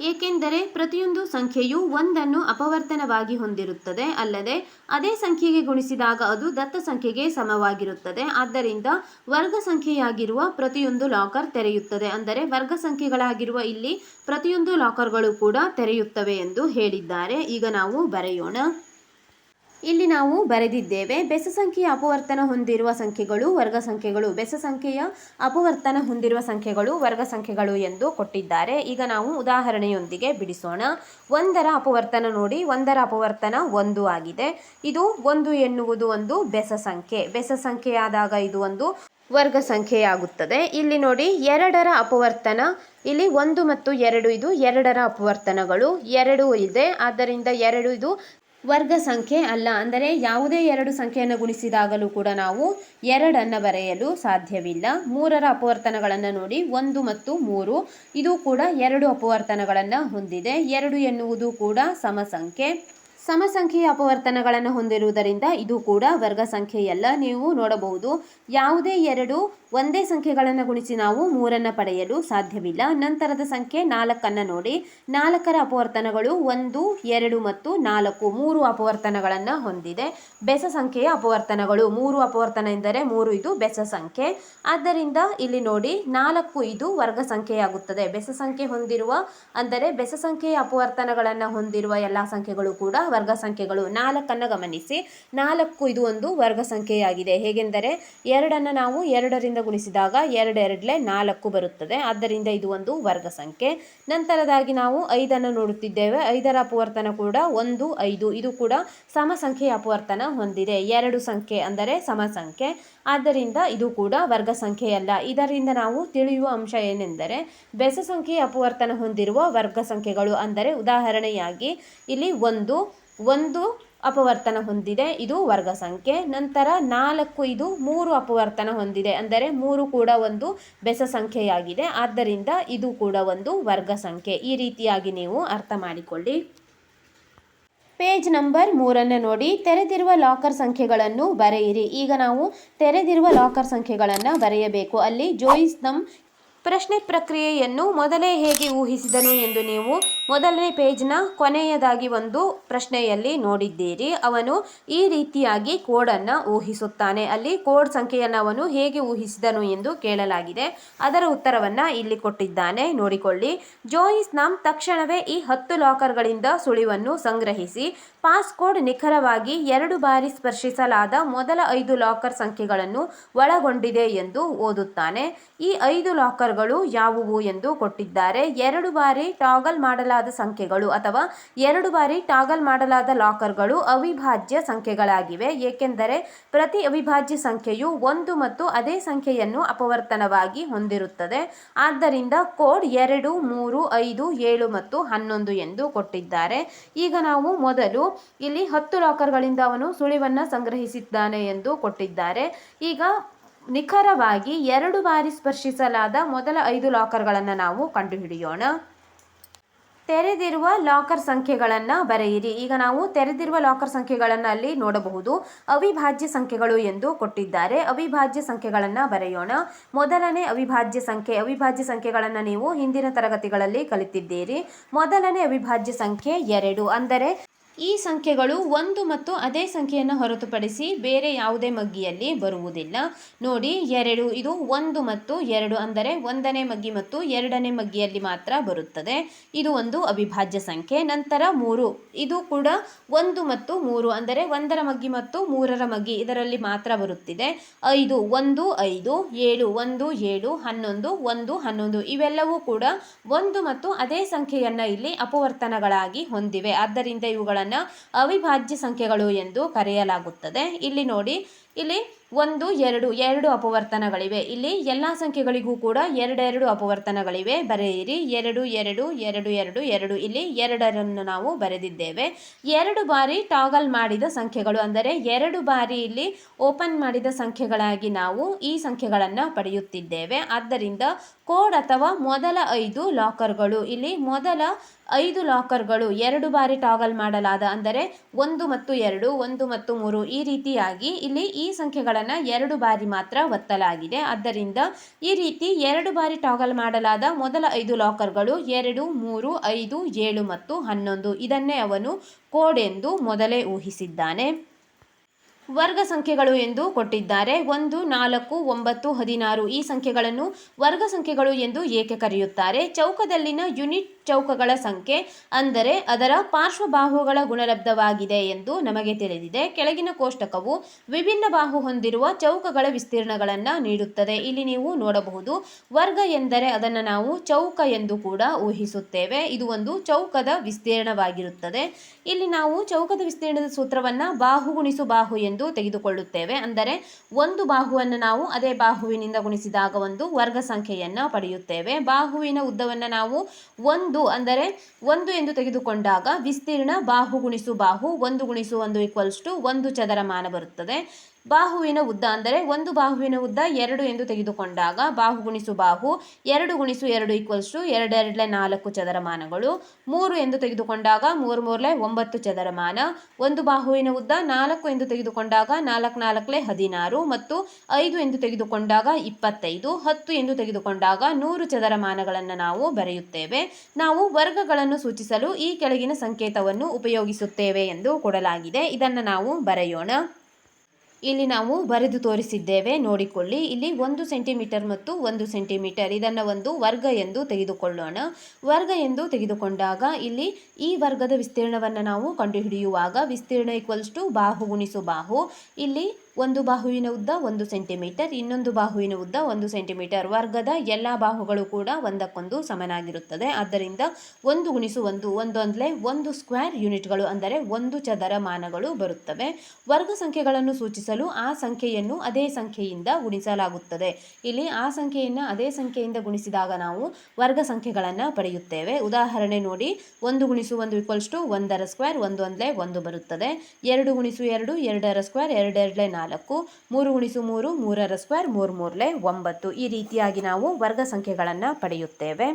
Speaker 1: ಏಕೆಂದರೆ ಪ್ರತಿಯೊಂದು ಸಂಖ್ಯೆಯು ಒಂದನ್ನು ಅಪವರ್ತನವಾಗಿ ಹೊಂದಿರುತ್ತದೆ. ಅಲ್ಲದೆ ಅದೇ ಸಂಖ್ಯೆಗೆ ಗುಣಿಸಿದಾಗ ಅದು ದತ್ತ ಸಂಖ್ಯೆಗೆ ಸಮವಾಗಿರುತ್ತದೆ. ಆದ್ದರಿಂದ ವರ್ಗ ಸಂಖ್ಯೆಯಾಗಿರುವ ಪ್ರತಿಯೊಂದು ಲಾಕರ್ ತೆರೆಯುತ್ತದೆ. ಅಂದರೆ ವರ್ಗ ಸಂಖ್ಯೆಗಳಾಗಿರುವ ಇಲ್ಲಿ ಪ್ರತಿಯೊಂದು ಲಾಕರ್ಗಳು ಕೂಡ ತೆರೆಯುತ್ತವೆ ಎಂದು ಹೇಳಿದ್ದಾರೆ. ಈಗ ನಾವು ಬರೆಯೋಣ. ಇಲ್ಲಿ ನಾವು ಬರೆದಿದ್ದೇವೆ, ಬೆಸ ಸಂಖ್ಯೆಯ ಅಪವರ್ತನ ಹೊಂದಿರುವ ಸಂಖ್ಯೆಗಳು ವರ್ಗ ಸಂಖ್ಯೆಗಳು, ಬೆಸ ಸಂಖ್ಯೆಯ ಅಪವರ್ತನ ಹೊಂದಿರುವ ಸಂಖ್ಯೆಗಳು ವರ್ಗ ಸಂಖ್ಯೆಗಳು ಎಂದು ಕೊಟ್ಟಿದ್ದಾರೆ. ಈಗ ನಾವು ಉದಾಹರಣೆಯೊಂದಿಗೆ ಬಿಡಿಸೋಣ. 1ರ ಅಪವರ್ತನ ನೋಡಿ. 1ರ ಅಪವರ್ತನ 1 ಆಗಿದೆ. ಇದು 1 ಎನ್ನುವುದು ಒಂದು ಬೆಸ ಸಂಖ್ಯೆ. ಬೆಸ ಸಂಖ್ಯೆಯಾದಾಗ ಇದು ಒಂದು ವರ್ಗ ಸಂಖ್ಯೆಯಾಗುತ್ತದೆ. ಇಲ್ಲಿ ನೋಡಿ, 2ರ ಅಪವರ್ತನ. ಇಲ್ಲಿ 1 ಮತ್ತು 2 ಇದು 2ರ ಅಪವರ್ತನಗಳು. 2 ಇದೆ, ಆದ್ದರಿಂದ 2 ಇದು ವರ್ಗ ಸಂಖ್ಯೆ ಅಲ್ಲ. ಅಂದರೆ ಯಾವುದೇ ಎರಡು ಸಂಖ್ಯೆಯನ್ನು ಗುಣಿಸಿದಾಗಲೂ ಕೂಡ ನಾವು 2ಅನ್ನು ಬರೆಯಲು ಸಾಧ್ಯವಿಲ್ಲ. 3ರ ಅಪವರ್ತನಗಳನ್ನು ನೋಡಿ. 1 ಮತ್ತು 3 ಇದು ಕೂಡ 2 ಅಪವರ್ತನಗಳನ್ನು ಹೊಂದಿದೆ. 2 ಎನ್ನುವುದು ಕೂಡ ಸಮಸಂಖ್ಯೆ. ಸಮಸಂಖ್ಯೆಯ ಅಪವರ್ತನಗಳನ್ನು ಹೊಂದಿರುವುದರಿಂದ ಇದು ಕೂಡ ವರ್ಗ ಸಂಖ್ಯೆಯಲ್ಲ. ನೀವು ನೋಡಬಹುದು, ಯಾವುದೇ ಎರಡು ಒಂದೇ ಸಂಖ್ಯೆಗಳನ್ನು ಗುಣಿಸಿ ನಾವು 3ಅನ್ನು ಪಡೆಯಲು ಸಾಧ್ಯವಿಲ್ಲ. ನಂತರದ ಸಂಖ್ಯೆ 4ಅನ್ನು ನೋಡಿ. 4ರ ಅಪವರ್ತನಗಳು 1, 2 ಮತ್ತು 4. 3 ಅಪವರ್ತನಗಳನ್ನು ಹೊಂದಿದೆ. ಬೆಸ ಸಂಖ್ಯೆಯ ಅಪವರ್ತನಗಳು 3 ಅಪವರ್ತನ ಎಂದರೆ 3 ಇದು ಬೆಸ ಸಂಖ್ಯೆ. ಆದ್ದರಿಂದ ಇಲ್ಲಿ ನೋಡಿ, 4 ಇದು ವರ್ಗ ಸಂಖ್ಯೆಯಾಗುತ್ತದೆ. ಬೆಸ ಸಂಖ್ಯೆ ಹೊಂದಿರುವ, ಅಂದರೆ ಬೆಸ ಸಂಖ್ಯೆಯ ಅಪವರ್ತನಗಳನ್ನು ಹೊಂದಿರುವ ಎಲ್ಲ ಸಂಖ್ಯೆಗಳು ಕೂಡ ವರ್ಗ ಸಂಖ್ಯೆಗಳು. 4ಅನ್ನು ಗಮನಿಸಿ. 4 ಇದು ಒಂದು ವರ್ಗ ಸಂಖ್ಯೆಯಾಗಿದೆ. ಹೇಗೆಂದರೆ 2ಅನ್ನು ನಾವು 2ರಿಂದ ಗುಣಿಸಿದಾಗ 2 2 4 ಬರುತ್ತದೆ. ಆದ್ದರಿಂದ ಇದು ಒಂದು ವರ್ಗ ಸಂಖ್ಯೆ. ನಂತರದಾಗಿ ನಾವು 5 ನೋಡುತ್ತಿದ್ದೇವೆ. 5ರ ಅಪವರ್ತನ ಕೂಡ 1 5. ಇದು ಕೂಡ ಸಮ ಸಂಖ್ಯೆಯ ಅಪವರ್ತನ ಹೊಂದಿದೆ. 2 ಸಂಖ್ಯೆ ಅಂದರೆ ಸಮ ಸಂಖ್ಯೆ, ಆದ್ದರಿಂದ ಇದು ಕೂಡ ವರ್ಗ ಸಂಖ್ಯೆಯಲ್ಲ. ಇದರಿಂದ ನಾವು ತಿಳಿಯುವ ಅಂಶ ಏನೆಂದರೆ ಬೆಸ ಸಂಖ್ಯೆಯ ಅಪವರ್ತನ ಹೊಂದಿರುವ ವರ್ಗ ಸಂಖ್ಯೆಗಳು, ಅಂದರೆ ಉದಾಹರಣೆಯಾಗಿ ಇಲ್ಲಿ 1 ಅಪವರ್ತನ ಹೊಂದಿದೆ, ಇದು ವರ್ಗ ಸಂಖ್ಯೆ. ನಂತರ 4 ಇದು 3 ಅಪವರ್ತನ ಹೊಂದಿದೆ, ಅಂದರೆ 3 ಕೂಡ ಒಂದು ಬೆಸ ಸಂಖ್ಯೆಯಾಗಿದೆ. ಆದ್ದರಿಂದ ಇದು ಕೂಡ ಒಂದು ವರ್ಗ ಸಂಖ್ಯೆ. ಈ ರೀತಿಯಾಗಿ ನೀವು ಅರ್ಥ ಮಾಡಿಕೊಳ್ಳಿ. ಪೇಜ್ ನಂಬರ್ 3 ನೋಡಿ. ತೆರೆದಿರುವ ಲಾಕರ್ ಸಂಖ್ಯೆಗಳನ್ನು ಬರೆಯಿರಿ. ಈಗ ನಾವು ತೆರೆದಿರುವ ಲಾಕರ್ ಸಂಖ್ಯೆಗಳನ್ನು ಬರೆಯಬೇಕು. ಅಲ್ಲಿ ಜೋಯಿಸ್ ನಮ್ ಪ್ರಶ್ನೆ ಪ್ರಕ್ರಿಯೆಯನ್ನು ಮೊದಲೇ ಹೇಗೆ ಊಹಿಸಿದನು ಎಂದು ನೀವು ಮೊದಲನೇ ಪೇಜ್ನ ಕೊನೆಯದಾಗಿ ಒಂದು ಪ್ರಶ್ನೆಯಲ್ಲಿ ನೋಡಿದ್ದೀರಿ. ಅವನು ಈ ರೀತಿಯಾಗಿ ಕೋಡನ್ನು ಊಹಿಸುತ್ತಾನೆ. ಅಲ್ಲಿ ಕೋಡ್ ಸಂಖ್ಯೆಯನ್ನು ಅವನು ಹೇಗೆ ಊಹಿಸಿದನು ಎಂದು ಕೇಳಲಾಗಿದೆ. ಅದರ ಉತ್ತರವನ್ನು ಇಲ್ಲಿ ಕೊಟ್ಟಿದ್ದಾನೆ, ನೋಡಿಕೊಳ್ಳಿ. ಜೋಯಿಸ್ ನಮ್ ತಕ್ಷಣವೇ ಈ 10 ಲಾಕರ್ಗಳಿಂದ ಸುಳಿವನ್ನು ಸಂಗ್ರಹಿಸಿ ಪಾಸ್ಕೋಡ್ ನಿಖರವಾಗಿ 2 ಬಾರಿ ಸ್ಪರ್ಶಿಸಲಾದ ಮೊದಲ 5 ಲಾಕರ್ ಸಂಖ್ಯೆಗಳನ್ನು ಒಳಗೊಂಡಿದೆ ಎಂದು ಓದುತ್ತಾನೆ. ಈ 5 ಲಾಕರ್ಗಳು ಯಾವುವು ಎಂದು ಕೊಟ್ಟಿದ್ದಾರೆ. 2 ಬಾರಿ ಟಾಗಲ್ ಮಾಡಲಾದ ಸಂಖ್ಯೆಗಳು ಅಥವಾ 2 ಬಾರಿ ಟಾಗಲ್ ಮಾಡಲಾದ ಲಾಕರ್ಗಳು ಅವಿಭಾಜ್ಯ ಸಂಖ್ಯೆಗಳಾಗಿವೆ, ಏಕೆಂದರೆ ಪ್ರತಿ ಅವಿಭಾಜ್ಯ ಸಂಖ್ಯೆಯು 1 ಮತ್ತು ಅದೇ ಸಂಖ್ಯೆಯನ್ನು ಅಪವರ್ತನವಾಗಿ ಹೊಂದಿರುತ್ತದೆ. ಆದ್ದರಿಂದ ಕೋಡ್ 2 3 5 7 ಮತ್ತು 11 ಎಂದು ಕೊಟ್ಟಿದ್ದಾರೆ. ಈಗ ನಾವು ಮೊದಲು ಇಲ್ಲಿ 10 ಲಾಕರ್ಗಳಿಂದ ಅವನು ಸುಳಿವನ್ನು ಸಂಗ್ರಹಿಸಿದ್ದಾನೆ ಎಂದು ಕೊಟ್ಟಿದ್ದಾರೆ. ಈಗ ನಿಖರವಾಗಿ 2 ಬಾರಿ ಸ್ಪರ್ಶಿಸಲಾದ ಮೊದಲ 5 ಲಾಕರ್ಗಳನ್ನು ನಾವು ಕಂಡುಹಿಡಿಯೋಣ. ತೆರೆದಿರುವ ಲಾಕರ್ ಸಂಖ್ಯೆಗಳನ್ನು ಬರೆಯಿರಿ. ಈಗ ನಾವು ತೆರೆದಿರುವ ಲಾಕರ್ ಸಂಖ್ಯೆಗಳನ್ನು ಅಲ್ಲಿ ನೋಡಬಹುದು. ಅವಿಭಾಜ್ಯ ಸಂಖ್ಯೆಗಳು ಎಂದು ಕೊಟ್ಟಿದ್ದಾರೆ. ಅವಿಭಾಜ್ಯ ಸಂಖ್ಯೆಗಳನ್ನು ಬರೆಯೋಣ. ಮೊದಲನೇ ಅವಿಭಾಜ್ಯ ಸಂಖ್ಯೆಗಳನ್ನು ನೀವು ಹಿಂದಿನ ತರಗತಿಗಳಲ್ಲಿ ಕಲಿತಿದ್ದೀರಿ. ಮೊದಲನೇ ಅವಿಭಾಜ್ಯ ಸಂಖ್ಯೆ 2, ಅಂದರೆ ಈ ಸಂಖ್ಯೆಗಳು 1 ಮತ್ತು ಅದೇ ಸಂಖ್ಯೆಯನ್ನು ಹೊರತುಪಡಿಸಿ ಬೇರೆ ಯಾವುದೇ ಮಗ್ಗಿಯಲ್ಲಿ ಬರುವುದಿಲ್ಲ. ನೋಡಿ, 2 ಇದು 1 ಮತ್ತು 2, ಅಂದರೆ 1ನೇ ಮಗ್ಗಿ ಮತ್ತು 2ನೇ ಮಗ್ಗಿಯಲ್ಲಿ ಮಾತ್ರ ಬರುತ್ತದೆ. ಇದು ಒಂದು ಅವಿಭಾಜ್ಯ ಸಂಖ್ಯೆ. ನಂತರ 3, ಇದು ಕೂಡ 1 ಮತ್ತು 3, ಅಂದರೆ 1ರ ಮಗ್ಗಿ ಮತ್ತು 3ರ ಮಗ್ಗಿ ಇದರಲ್ಲಿ ಮಾತ್ರ ಬರುತ್ತಿದೆ. 5 1 5 7 1 7 11 1 11 ಇವೆಲ್ಲವೂ ಕೂಡ 1 ಮತ್ತು ಅದೇ ಸಂಖ್ಯೆಯನ್ನು ಇಲ್ಲಿ ಅಪವರ್ತನಗಳಾಗಿ ಹೊಂದಿವೆ. ಆದ್ದರಿಂದ ಇವುಗಳನ್ನು ಅವಿಭಾಜ್ಯ ಸಂಖ್ಯೆಗಳು ಎಂದು ಕರೆಯಲಾಗುತ್ತದೆ. ಇಲ್ಲಿ ನೋಡಿ, ಇಲ್ಲಿ 1 2 ಅಪವರ್ತನಗಳಿವೆ. ಇಲ್ಲಿ ಎಲ್ಲ ಸಂಖ್ಯೆಗಳಿಗೂ ಕೂಡ 2 ಅಪವರ್ತನಗಳಿವೆ. ಬರೆಯಿರಿ. 2 2 2 2 2. ಇಲ್ಲಿ 2 ನಾವು ಬರೆದಿದ್ದೇವೆ. 2 ಬಾರಿ ಟಾಗಲ್ ಮಾಡಿದ ಸಂಖ್ಯೆಗಳು, ಅಂದರೆ 2 ಬಾರಿ ಇಲ್ಲಿ ಓಪನ್ ಮಾಡಿದ ಸಂಖ್ಯೆಗಳಾಗಿ ನಾವು ಈ ಸಂಖ್ಯೆಗಳನ್ನು ಪಡೆಯುತ್ತಿದ್ದೇವೆ. ಆದ್ದರಿಂದ ಕೋಡ್ ಅಥವಾ ಮೊದಲ 5 ಲಾಕರ್ಗಳು, ಇಲ್ಲಿ ಮೊದಲ 5 ಲಾಕರ್ಗಳು 2 ಬಾರಿ ಟಾಗಲ್ ಮಾಡಲಾದ, ಅಂದರೆ 1 ಮತ್ತು 2 1 ಮತ್ತು 3 ಈ ರೀತಿಯಾಗಿ ಇಲ್ಲಿ ಈ ಸಂಖ್ಯೆಗಳನ್ನು 2 ಬಾರಿ ಮಾತ್ರ ಒತ್ತಲಾಗಿದೆ. ಆದ್ದರಿಂದ ಈ ರೀತಿ 2 ಬಾರಿ ಟಾಗಲ್ ಮಾಡಲಾದ ಮೊದಲ 5 ಲಾಕರ್ಗಳು 2 3 5 7 ಮತ್ತು 11. ಇದನ್ನೇ ಅವನು ಕೋಡ್ ಎಂದು ಮೊದಲೇ ಊಹಿಸಿದ್ದಾನೆ. ವರ್ಗ ಸಂಖ್ಯೆಗಳು ಎಂದು ಕೊಟ್ಟಿದ್ದಾರೆ. 1 4 9 16 ಈ ಸಂಖ್ಯೆಗಳನ್ನು ವರ್ಗ ಸಂಖ್ಯೆಗಳು ಎಂದು ಏಕೆ ಕರೆಯುತ್ತಾರೆ? ಚೌಕದಲ್ಲಿನ ಯೂನಿಟ್ ಚೌಕಗಳ ಸಂಖ್ಯೆ, ಅಂದರೆ ಅದರ ಪಾರ್ಶ್ವಬಾಹುಗಳ ಗುಣಲಬ್ಧವಾಗಿದೆ ಎಂದು ನಮಗೆ ತಿಳಿದಿದೆ. ಕೆಳಗಿನ ಕೋಷ್ಟಕವು ವಿಭಿನ್ನ ಬಾಹು ಹೊಂದಿರುವ ಚೌಕಗಳ ವಿಸ್ತೀರ್ಣಗಳನ್ನು ನೀಡುತ್ತದೆ. ಇಲ್ಲಿ ನೀವು ನೋಡಬಹುದು, ವರ್ಗ ಎಂದರೆ ಅದನ್ನು ನಾವು ಚೌಕ ಎಂದು ಕೂಡ ಊಹಿಸುತ್ತೇವೆ. ಇದು ಒಂದು ಚೌಕದ ವಿಸ್ತೀರ್ಣವಾಗಿರುತ್ತದೆ. ಇಲ್ಲಿ ನಾವು ಚೌಕದ ವಿಸ್ತೀರ್ಣದ ಸೂತ್ರವನ್ನು ಬಾಹು ಗುಣಿಸು ಬಾಹು ಎಂದು ತೆಗೆದುಕೊಳ್ಳುತ್ತೇವೆ. ಅಂದರೆ ಒಂದು ಬಾಹುವನ್ನು ನಾವು ಅದೇ ಬಾಹುವಿನಿಂದ ಗುಣಿಸಿದಾಗ ಒಂದು ವರ್ಗ ಸಂಖ್ಯೆಯನ್ನು ಪಡೆಯುತ್ತೇವೆ. ಬಾಹುವಿನ ಉದ್ದವನ್ನು ನಾವು 1, ಅಂದರೆ 1 ಎಂದು ತೆಗೆದುಕೊಂಡಾಗ ವಿಸ್ತೀರ್ಣ ಬಾಹು ಗುಣಿಸು ಬಾಹು 1 ಗುಣಿಸು 1 = 1 ಚದರಮಾನ ಬರುತ್ತದೆ. ಬಾಹುವಿನ ಉದ್ದ, ಅಂದರೆ ಒಂದು ಬಾಹುವಿನ ಉದ್ದ 2 ಎಂದು ತೆಗೆದುಕೊಂಡಾಗ ಬಾಹು ಗುಣಿಸು ಬಾಹು 2 ಗುಣಿಸು 2 = 2 2 4 ಚದರಮಾನಗಳು. 3 ಎಂದು ತೆಗೆದುಕೊಂಡಾಗ 3 3 9 ಚದರಮಾನ. ಒಂದು ಬಾಹುವಿನ ಉದ್ದ 4 ಎಂದು ತೆಗೆದುಕೊಂಡಾಗ 4 4 16 ಮತ್ತು 5 ಎಂದು ತೆಗೆದುಕೊಂಡಾಗ 25, 10 ಎಂದು ತೆಗೆದುಕೊಂಡಾಗ 100 ಚದರಮಾನಗಳನ್ನು ನಾವು ಬರೆಯುತ್ತೇವೆ. ನಾವು ವರ್ಗಗಳನ್ನು ಸೂಚಿಸಲು ಈ ಕೆಳಗಿನ ಸಂಕೇತವನ್ನು ಉಪಯೋಗಿಸುತ್ತೇವೆ ಎಂದು ಕೊಡಲಾಗಿದೆ. ಇದನ್ನು ನಾವು ಬರೆಯೋಣ. ಇಲ್ಲಿ ನಾವು ಬರೆದು ತೋರಿಸಿದ್ದೇವೆ, ನೋಡಿಕೊಳ್ಳಿ. ಇಲ್ಲಿ 1 ಸೆಂಟಿಮೀಟರ್ ಮತ್ತು 1 ಸೆಂಟಿಮೀಟರ್ ಇದನ್ನು ಒಂದು ವರ್ಗ ಎಂದು ತೆಗೆದುಕೊಳ್ಳೋಣ. ವರ್ಗ ಎಂದು ತೆಗೆದುಕೊಂಡಾಗ ಇಲ್ಲಿ ಈ ವರ್ಗದ ವಿಸ್ತೀರ್ಣವನ್ನು ನಾವು ಕಂಡುಹಿಡಿಯುವಾಗ ವಿಸ್ತೀರ್ಣ = ಬಾಹು ಗುಣಿಸು ಬಾಹು. ಇಲ್ಲಿ ಒಂದು ಬಾಹುವಿನ ಉದ್ದ 1 ಸೆಂಟಿಮೀಟರ್, ಇನ್ನೊಂದು ಬಾಹುವಿನ ಉದ್ದ 1 ಸೆಂಟಿಮೀಟರ್. ವರ್ಗದ ಎಲ್ಲ ಬಾಹುಗಳು ಕೂಡ ಒಂದಕ್ಕೊಂದು ಸಮನಾಗಿರುತ್ತದೆ. ಆದ್ದರಿಂದ 1 × 1 ಅಂದರೆ 1 ಸ್ಕ್ವೇರ್ ಯೂನಿಟ್ಗಳು, ಅಂದರೆ 1 ಚದರ ಮಾನಗಳು ಬರುತ್ತವೆ. ವರ್ಗ ಸಂಖ್ಯೆಗಳನ್ನು ಸೂಚಿಸಲು ಆ ಸಂಖ್ಯೆಯನ್ನು ಅದೇ ಸಂಖ್ಯೆಯಿಂದ ಗುಣಿಸಲಾಗುತ್ತದೆ. ಇಲ್ಲಿ ಆ ಸಂಖ್ಯೆಯನ್ನು ಅದೇ ಸಂಖ್ಯೆಯಿಂದ ಗುಣಿಸಿದಾಗ ನಾವು ವರ್ಗ ಸಂಖ್ಯೆಗಳನ್ನು ಪಡೆಯುತ್ತೇವೆ. ಉದಾಹರಣೆ ನೋಡಿ, 1 × 1 = 1ರ ಸ್ಕ್ವೇರ್, 1 ಅಂದರೆ 1 ಬರುತ್ತದೆ. 2 × 2 2ರ ಸ್ಕ್ವೇರ್, 2 2 4. 3 × 3 3ರ ಸ್ಕ್ವೇರ್, 3 3 9. ಈ ರೀತಿಯಾಗಿ ನಾವು ವರ್ಗ ಸಂಖ್ಯೆಗಳನ್ನು ಪಡೆಯುತ್ತೇವೆ.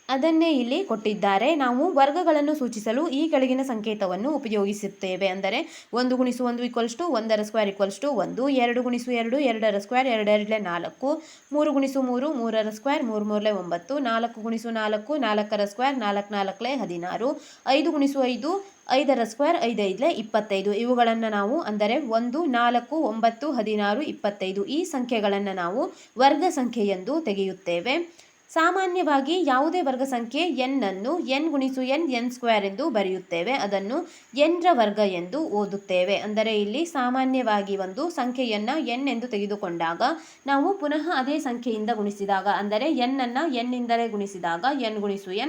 Speaker 1: ಅದನ್ನೇ ಇಲ್ಲಿ ಕೊಟ್ಟಿದ್ದಾರೆ. ನಾವು ವರ್ಗಗಳನ್ನು ಸೂಚಿಸಲು ಈ ಕೆಳಗಿನ ಸಂಕೇತವನ್ನು ಉಪಯೋಗಿಸುತ್ತೇವೆ. ಅಂದರೆ 1 × 1 = 1ರ ಸ್ಕ್ವೇರ್ = 1, 2 × 2 2ರ ಸ್ಕ್ವೇರ್, 2 2 4, 3 × 3 3ರ ಸ್ಕ್ವೇರ್, 3 3 9, 4 × 4 4ರ ಸ್ಕ್ವೇರ್, 4 4 16, 5 × 5 5ರ ಸ್ಕ್ವೇರ್, 5 5 25. ಇವುಗಳನ್ನು ನಾವು ಅಂದರೆ 1 4 9 16 25 ಈ ಸಂಖ್ಯೆಗಳನ್ನು ನಾವು ವರ್ಗ ಸಂಖ್ಯೆ ಎಂದು ತೆಗೆಯುತ್ತೇವೆ. ಸಾಮಾನ್ಯವಾಗಿ ಯಾವುದೇ ವರ್ಗ ಸಂಖ್ಯೆ n ಅನ್ನು n × n ಸ್ಕ್ವೇರ್ ಎಂದು ಬರೆಯುತ್ತೇವೆ. ಅದನ್ನು n ರ ವರ್ಗ ಎಂದು ಓದುತ್ತೇವೆ. ಅಂದರೆ ಇಲ್ಲಿ ಸಾಮಾನ್ಯವಾಗಿ ಒಂದು ಸಂಖ್ಯೆಯನ್ನು n ಎಂದು ತೆಗೆದುಕೊಂಡಾಗ ನಾವು ಪುನಃ ಅದೇ ಸಂಖ್ಯೆಯಿಂದ ಗುಣಿಸಿದಾಗ, ಅಂದರೆ n ಅನ್ನು n ಇಂದಲೇ ಗುಣಿಸಿದಾಗ n ×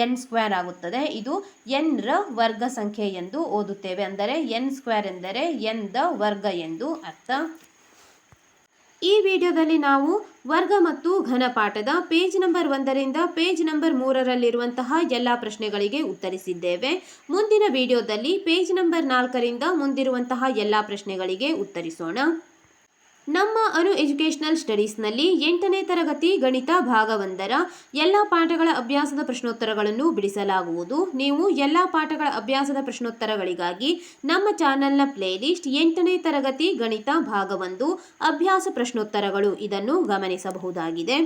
Speaker 1: n ಸ್ಕ್ವೇರ್ ಆಗುತ್ತದೆ. ಇದು n ರ ವರ್ಗ ಸಂಖ್ಯೆ ಎಂದು ಓದುತ್ತೇವೆ. ಅಂದರೆ n ಸ್ಕ್ವೇರ್ ಎಂದರೆ n ದ ವರ್ಗ ಎಂದು ಅರ್ಥ. ಈ ವಿಡಿಯೋದಲ್ಲಿ ನಾವು ವರ್ಗ ಮತ್ತು ಘನ ಪಾಠದ ಪೇಜ್ ನಂಬರ್ 1ರಿಂದ ಪೇಜ್ ನಂಬರ್ 3ರಲ್ಲಿರುವಂತಹ ಎಲ್ಲ ಪ್ರಶ್ನೆಗಳಿಗೆ ಉತ್ತರಿಸಿದ್ದೇವೆ. ಮುಂದಿನ ವಿಡಿಯೋದಲ್ಲಿ ಪೇಜ್ ನಂಬರ್ 4ರಿಂದ ಮುಂದಿರುವಂತಹ ಎಲ್ಲ ಪ್ರಶ್ನೆಗಳಿಗೆ ಉತ್ತರಿಸೋಣ. ನಮ್ಮ ಅನು ಎಜುಕೇಷನಲ್ ಸ್ಟಡೀಸ್ನಲ್ಲಿ 8ನೇ ತರಗತಿ ಗಣಿತ ಭಾಗ 1ರ ಎಲ್ಲ ಪಾಠಗಳ ಅಭ್ಯಾಸದ ಪ್ರಶ್ನೋತ್ತರಗಳನ್ನು ಬಿಡಿಸಲಾಗುವುದು. ನೀವು ಎಲ್ಲ ಪಾಠಗಳ ಅಭ್ಯಾಸದ ಪ್ರಶ್ನೋತ್ತರಗಳಿಗಾಗಿ ನಮ್ಮ ಚಾನೆಲ್ನ ಪ್ಲೇಲಿಸ್ಟ್ 8ನೇ ತರಗತಿ ಗಣಿತ ಭಾಗ 1 ಅಭ್ಯಾಸ ಪ್ರಶ್ನೋತ್ತರಗಳು ಇದನ್ನು ಗಮನಿಸಬಹುದಾಗಿದೆ.